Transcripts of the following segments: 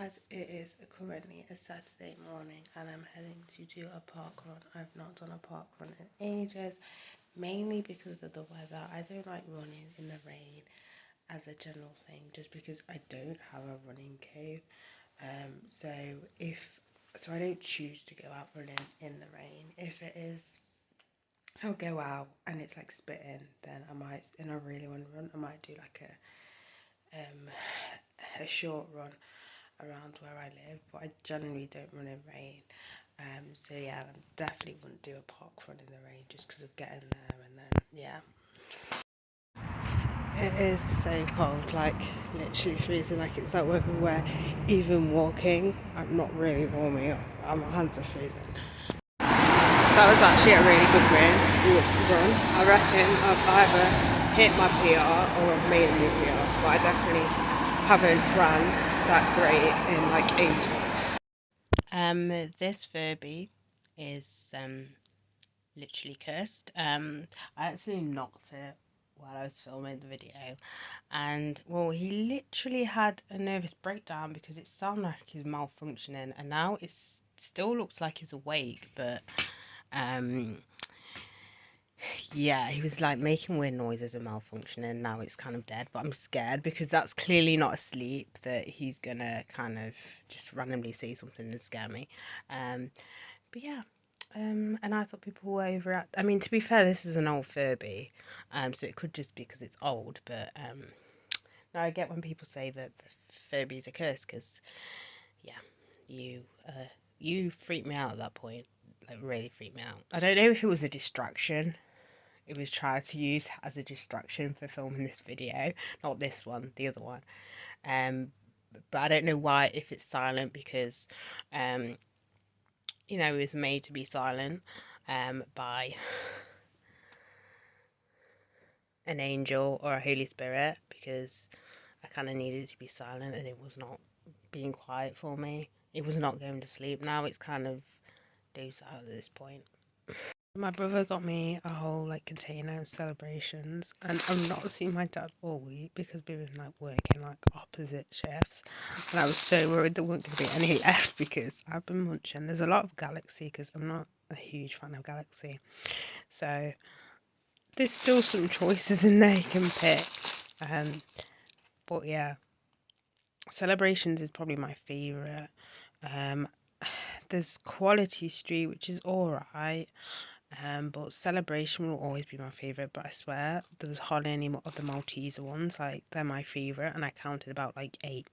As it is currently a Saturday morning and I'm heading to do a park run. I've not done a park run in ages, mainly because of the weather. I don't like running in the rain as a general thing, just because I don't have a running coat. So I don't choose to go out running in the rain. If it is, I'll go out and it's like spitting, then I might, and I really want to run, I might do like a short run around where I live, but I generally don't run in rain. So yeah, I definitely wouldn't do a park run in the rain just because of getting there, and then yeah. It is so cold, like literally freezing, like it's that weather where even walking, I'm not really warming up, my hands are freezing. That was actually a really good run. I reckon I've either hit my PR or I've made a new PR, but I definitely haven't ran that great in like ages. This Furby is literally cursed. I actually knocked it while I was filming the video, and well, he literally had a nervous breakdown because it sounded like he's malfunctioning, and now it still looks like he's awake, but yeah, he was like making weird noises and malfunctioning. Now it's kind of dead, but I'm scared because that's clearly not asleep, that he's gonna kind of just randomly say something and scare me. But yeah, and I thought people were overreact. I mean, to be fair, this is an old Furby, so it could just be because it's old. But now I get when people say that the Furby's a curse, because yeah, you freaked me out at that point. Like really freaked me out. I don't know if it was a distraction. It was tried to use as a distraction for filming this video, not this one, the other one. But I don't know why, if it's silent, because it was made to be silent by an angel or a Holy Spirit, because I kind of needed it to be silent and it was not being quiet for me. It was not going to sleep. Now it's kind of dozed out at this point. My brother got me a whole like container of celebrations, and I've not seen my dad all week because we've been like working like opposite shifts, and I was so worried there weren't going to be any left because I've been munching. There's a lot of Galaxy because I'm not a huge fan of Galaxy, so there's still some choices in there you can pick. But yeah, celebrations is probably my favourite. There's Quality Street, which is alright. But Celebration will always be my favourite, but I swear there was hardly any of the Malteser ones, like they're my favourite, and I counted about like 8.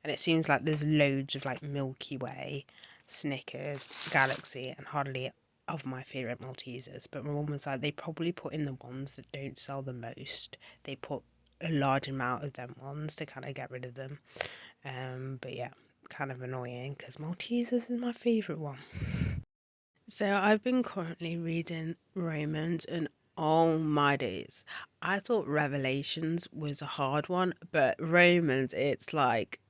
And it seems like there's loads of like Milky Way, Snickers, Galaxy, and hardly of my favourite Maltesers. But my mum was like, they probably put in the ones that don't sell the most. They put a large amount of them ones to kind of get rid of them. But yeah, kind of annoying because Maltesers is my favourite one. So I've been currently reading Romans, and oh my days, I thought Revelations was a hard one, but Romans, it's like,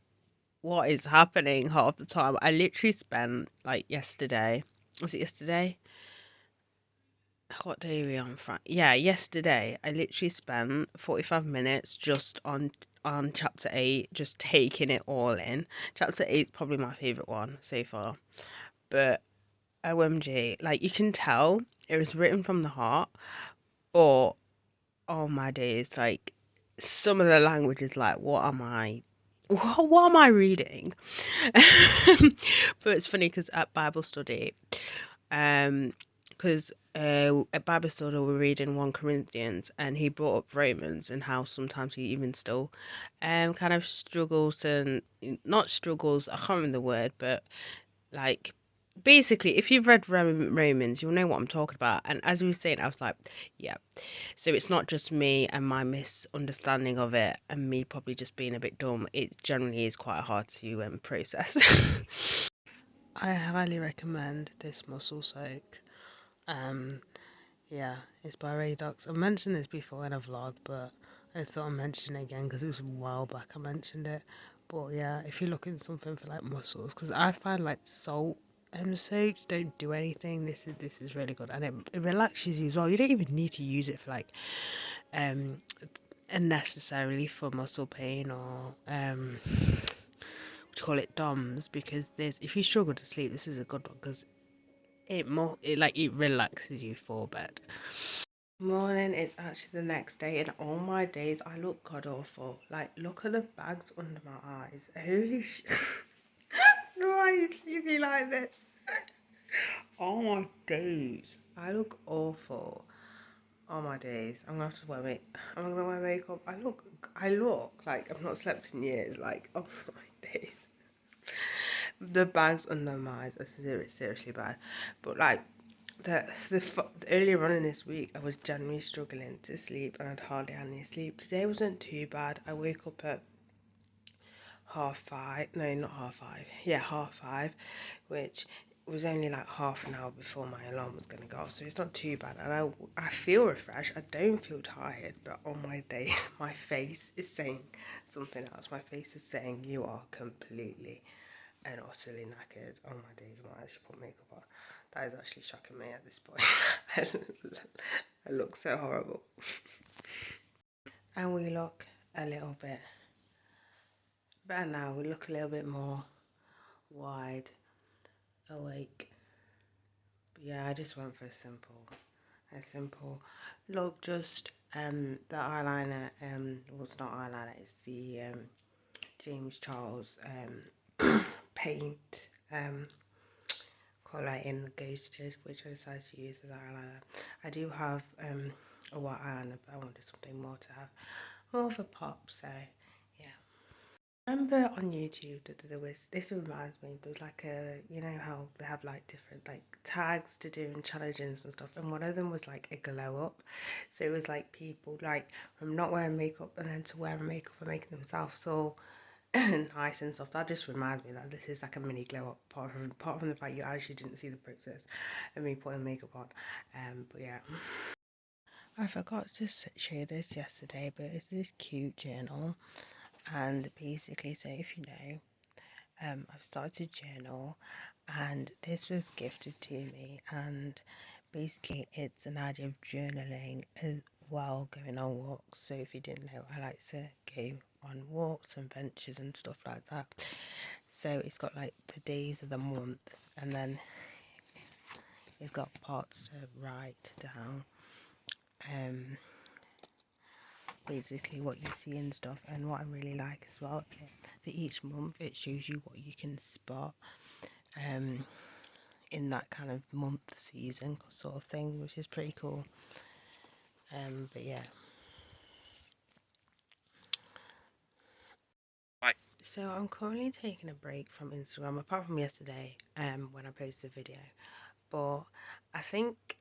what is happening half the time? I literally spent like yesterday, was it yesterday? What day are we on? Yeah, yesterday I literally spent 45 minutes just on chapter 8, just taking it all in. Chapter 8 is probably my favourite one so far, but OMG, like you can tell it was written from the heart, or oh my days, like some of the language is like, what am I reading? But it's funny because at Bible study, because at Bible study we're reading 1 Corinthians, and he brought up Romans and how sometimes he even still kind of struggles, and not struggles, I can't remember the word, but like basically, if you've read Romans, you'll know what I'm talking about. And as we were saying, I was like, yeah. So it's not just me and my misunderstanding of it and me probably just being a bit dumb. It generally is quite hard to process. I highly recommend this Muscle Soak. Yeah, it's by Radox. I've mentioned this before in a vlog, but I thought I'd mention it again because it was a while back I mentioned it. But yeah, if you're looking something for like muscles, because I find like salt soaps don't do anything. This is really good, and it relaxes you as well. You don't even need to use it for like unnecessarily for muscle pain or to call it DOMS, because there's, if you struggle to sleep, this is a good one because it relaxes you for bed. Morning, it's actually the next day, and all my days I look god awful. Like, look at the bags under my eyes. Holy shit. Why you see me like this? All my days, I look awful. All my days, I'm gonna have to wear I'm gonna wear makeup. I look like I've not slept in years. Like, oh my days. The bags under my eyes are seriously bad. But like, earlier on in this week, I was genuinely struggling to sleep, and I'd hardly had any sleep. Today wasn't too bad. I woke up at 5:30. No, not 5:30. Yeah, 5:30, which was only like half an hour before my alarm was going to go off, so it's not too bad. And I feel refreshed. I don't feel tired, but on my days, my face is saying something else. My face is saying you are completely and utterly knackered. On my days, I might actually put makeup on. That is actually shocking me at this point. I look so horrible. And we look a little bit better now. We look a little bit more wide awake. But yeah, I just went for a simple look. Just the eyeliner, well, it's not eyeliner, it's the James Charles paint colour in Ghosted, which I decided to use as eyeliner. I do have a white eyeliner, but I wanted something more to have more of a pop, so yeah. I remember on YouTube that there was, this reminds me, there was like a, you know how they have like different like tags to do and challenges and stuff, and one of them was like a glow up. So it was like people like from not wearing makeup and then to wearing makeup and making themselves all nice and stuff. That just reminds me that this is like a mini glow up, apart from the fact you actually didn't see the process of me putting makeup on. But yeah. I forgot to show you this yesterday, but it's this cute journal. And basically, so if you know, I've started a journal, and this was gifted to me, and basically it's an idea of journaling as well, going on walks. So if you didn't know, I like to go on walks and ventures and stuff like that. So it's got like the days of the month, and then it's got parts to write down. Basically what you see and stuff, and what I really like as well, for each month it shows you what you can spot in that kind of month, season sort of thing, which is pretty cool. But yeah, so I'm currently taking a break from Instagram, apart from yesterday when I posted a video. But I think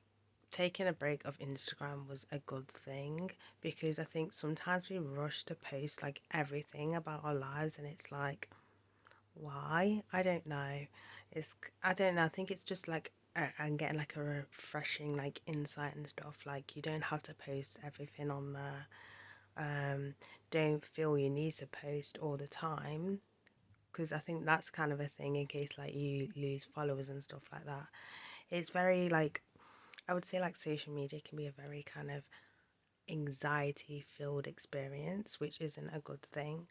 taking a break of Instagram was a good thing, because I think sometimes we rush to post like everything about our lives, and it's like, why? I don't know. I don't know. I think it's just like I'm getting like a refreshing like insight and stuff. Like, you don't have to post everything on there. Don't feel you need to post all the time, because I think that's kind of a thing in case like you lose followers and stuff like that. It's very like, I would say like social media can be a very kind of anxiety filled experience, which isn't a good thing.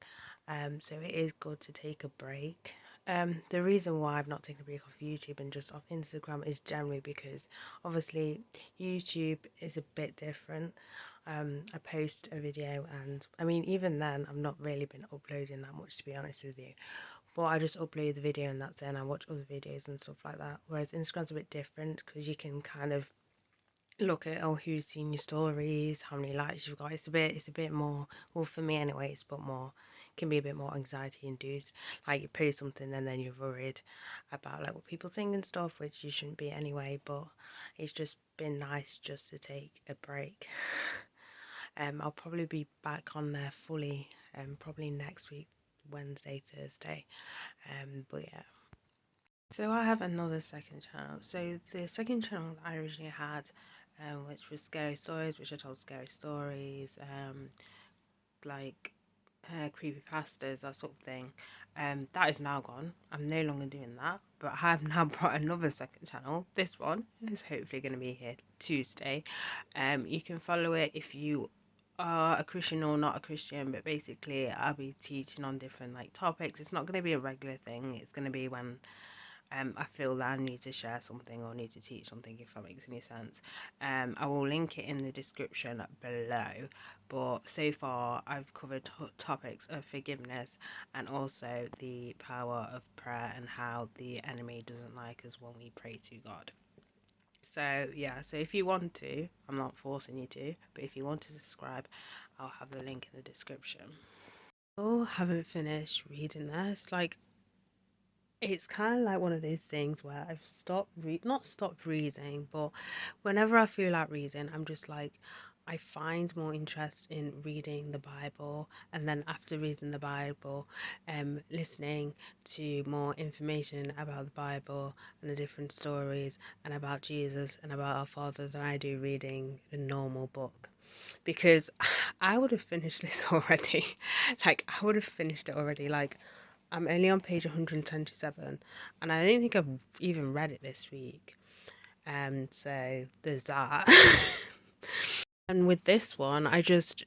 So it is good to take a break. The reason why I've not taken a break off YouTube and just off Instagram is generally because obviously YouTube is a bit different. I post a video, and I mean, even then I've not really been uploading that much, to be honest with you, but I just upload the video and that's it, and I watch other videos and stuff like that. Whereas Instagram's a bit different, because you can kind of look at, oh, who's seen your stories, how many likes you've got. It's a bit more, well, for me anyway, it's a bit more, can be a bit more anxiety induced. Like, you post something and then you're worried about like what people think and stuff, which you shouldn't be anyway. But it's just been nice just to take a break. I'll probably be back on there fully probably next week, Wednesday, Thursday. But yeah. So I have another second channel. So the second channel that I originally had, which was Scary Stories, which I told scary stories, like creepy pastas, that sort of thing. That is now gone. I'm no longer doing that, but I have now brought another second channel. This one is hopefully going to be here Tuesday. You can follow it if you are a Christian or not a Christian, but basically I'll be teaching on different like topics. It's not going to be a regular thing. It's going to be when I feel that I need to share something or need to teach something, if that makes any sense. I will link it in the description below. But so far, I've covered topics of forgiveness and also the power of prayer and how the enemy doesn't like us when we pray to God. So yeah, so if you want to, I'm not forcing you to, but if you want to subscribe, I'll have the link in the description. Oh, haven't finished reading this. Like, it's kind of like one of those things where I've not stopped reading, but whenever I feel like reading, I'm just like, I find more interest in reading the Bible, and then after reading the Bible, listening to more information about the Bible and the different stories and about Jesus and about our Father than I do reading a normal book. Because I would have finished this already. Like, I would have finished it already. Like, I'm only on page 127, and I don't think I've even read it this week. So there's that. And with this one,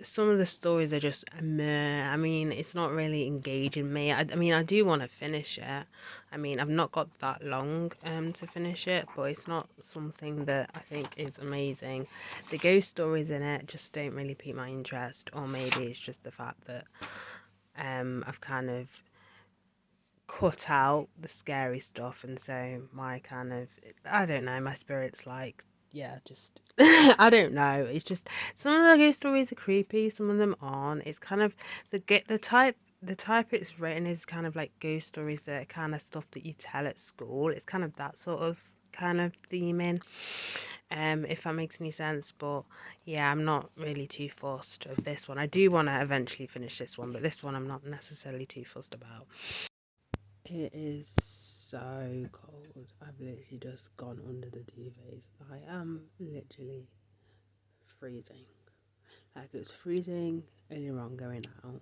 some of the stories are just meh. I mean, it's not really engaging me. I mean, I do want to finish it. I mean, I've not got that long to finish it, but it's not something that I think is amazing. The ghost stories in it just don't really pique my interest, or maybe it's just the fact that I've kind of cut out the scary stuff, and so my kind of, I don't know, my spirit's like, yeah, just I don't know, it's just some of the ghost stories are creepy, some of them aren't. It's kind of the type it's written is kind of like ghost stories that are kind of stuff that you tell at school. It's kind of that sort of kind of theming, if that makes any sense. But yeah, I'm not really too fussed of this one. I do want to eventually finish this one, but this one I'm not necessarily too fussed about. It is so cold. I've literally just gone under the duvets. I am literally freezing. Like, it was freezing earlier on going out.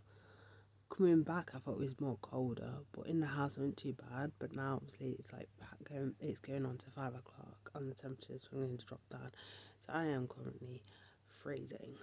Coming back, I thought it was more colder, but in the house it wasn't too bad. But now, obviously, it's like it's going on to 5 o'clock, and the temperature's going to drop down. So I am currently freezing.